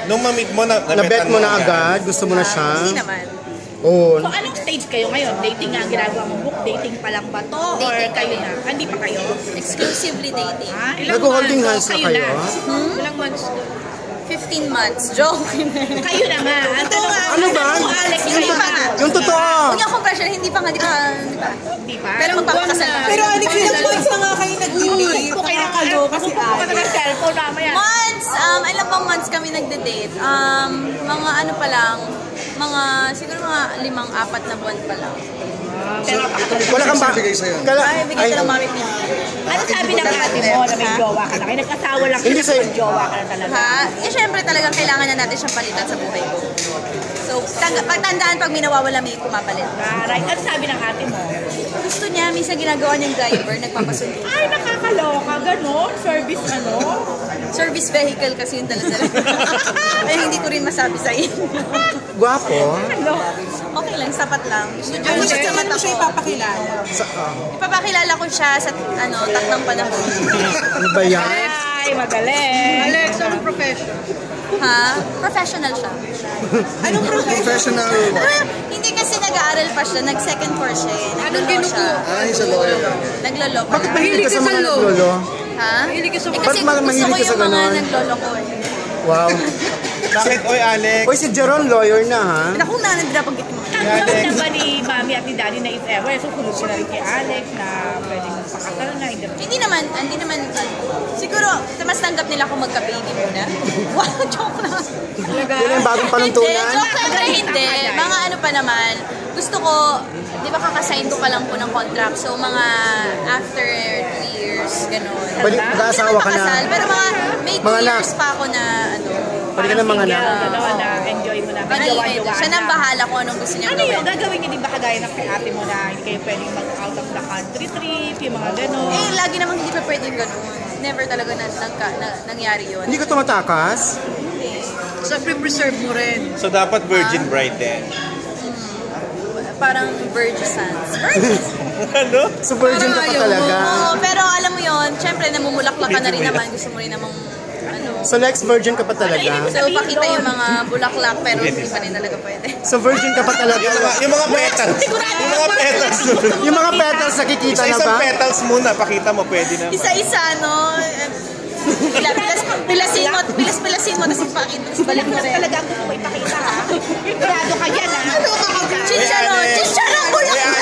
Nung ma-meet mo, na-bet mo na agad? Gusto mo na siya? Hindi naman. Oo. So, anong stage kayo ngayon? Dating nga ang ginagawa mo? Book dating pa lang ba to? Or Dating kayo kami. na? Hindi pa kayo? Exclusively dating. Ilang Nag-holding months? hands na kayo? Ilang months? 15 months. Joke. Kayo naman. Ano ba? Alex, Hindi pa nga. Yung totoo! Huwag niyo akong pressure. Hindi pa nga, di ba? Hindi pa? Pero magpapakasal na. Pero Alex, ilang months na nga kayo nag-date? Kung kayo Nakakaloka si Kung ka Alex. ng cellphone mamaya. Months! Ilang bang months kami nagde-date? Mga ano pa lang, siguro mga 4 na buwan pa lang. Pero Wala kang ba? Ay, bigyan ka ng mami Pini. ano sabi ng ate mo na may jowa ka na? Kayo nagkasawa lang Hindi kayo, sa'yo. may jowa ka na talaga. Ha? Syempre talagang kailangan na natin siyang palitan sa buhay ko. So, pagtandaan pag may nawawala, may pumapalit. Right. Ano sabi ng ate mo? Gusto niya, minsan ginagawa niyang driver, nagpapasundo. Ay, nakakaloka. Ganon. Service ano? Service vehicle kasi yung dala-dala. Ay, hindi ko rin masabi sa iyo. Gwapo? Ano? Okay lang, sapat lang. Ano mo siya ipapakilala? Ipapakilala ko siya sa takdang panahon. Ano ba yan? Ay, magaling. Alex, anong profession? Ha? Professional siya. Anong profession? Hindi kasi nag-aaral pa siya, nag-second course siya. Anong ginuko? He's a lawyer. Naglolo pa Bakit na. mahilig ka sa mga naglolo? Ha? Mahilig ka sa Eh, Ba't kasi mahilig gusto ko ka sa yung mga ganon? naglolo ko eh. Wow. Bakit, oy Alex? Uy, si Jeron, lawyer na ha? Naku, nanandrapag ito mo. Tanggap na ba ni Mami at ni Daddy na if ever, susunod ko na rin kay Alex na pwedeng magpakasal na, Hindi naman, siguro, mas tanggap nila kung magka-baby muna. Wow, joke lang. Yun yung bagong Hindi, panuntunan? joke lang, pero hindi. Mga ano pa naman, gusto ko, di ba kakasign ko pa lang po ng contract, so mga after 3 years, gano'n. Pwede mag-aasawa ka na? Pakasal, pero may 2 Mga anak. years pa ako na, Pwede ka na mga anak. Gano'n na enjoy mo na. Jowa-jowa. Siya nang bahala kung anong gusto niya Ano yun? gawin. Gagawin niyo din ba kagaya ng kay ate mo na hindi kayo pwedeng mag-out of the country trip, yung mga gano'n? Eh, lagi namang hindi pa pwedeng gano'n. Never talaga nangyari yun. Hindi ka tumatakas? So, preserve mo rin. So, dapat virgin bride din. Parang virgin sans. Virgin? Ano? So virgin ka pa talaga? Oo, pero alam mo yun, syempre namumulaklak ka na rin naman. Gusto mo rin namang, So next virgin ka pa talaga? So pakita yung mga bulaklak, pero hindi pa rin talaga pwede. So virgin ka pa talaga? Yung mga petals. Yung mga petals. Yung mga petals nakikita na ba? Isa-isang petals muna, pakita mo, pwede na. Isa-isa, no? Pilasin mo, tapos ipakita, tapos balik mo rin. Talaga ang gusto mo ipakita ha? Grado ka yan ha? Chicharon! Chicharon! Bulaklak!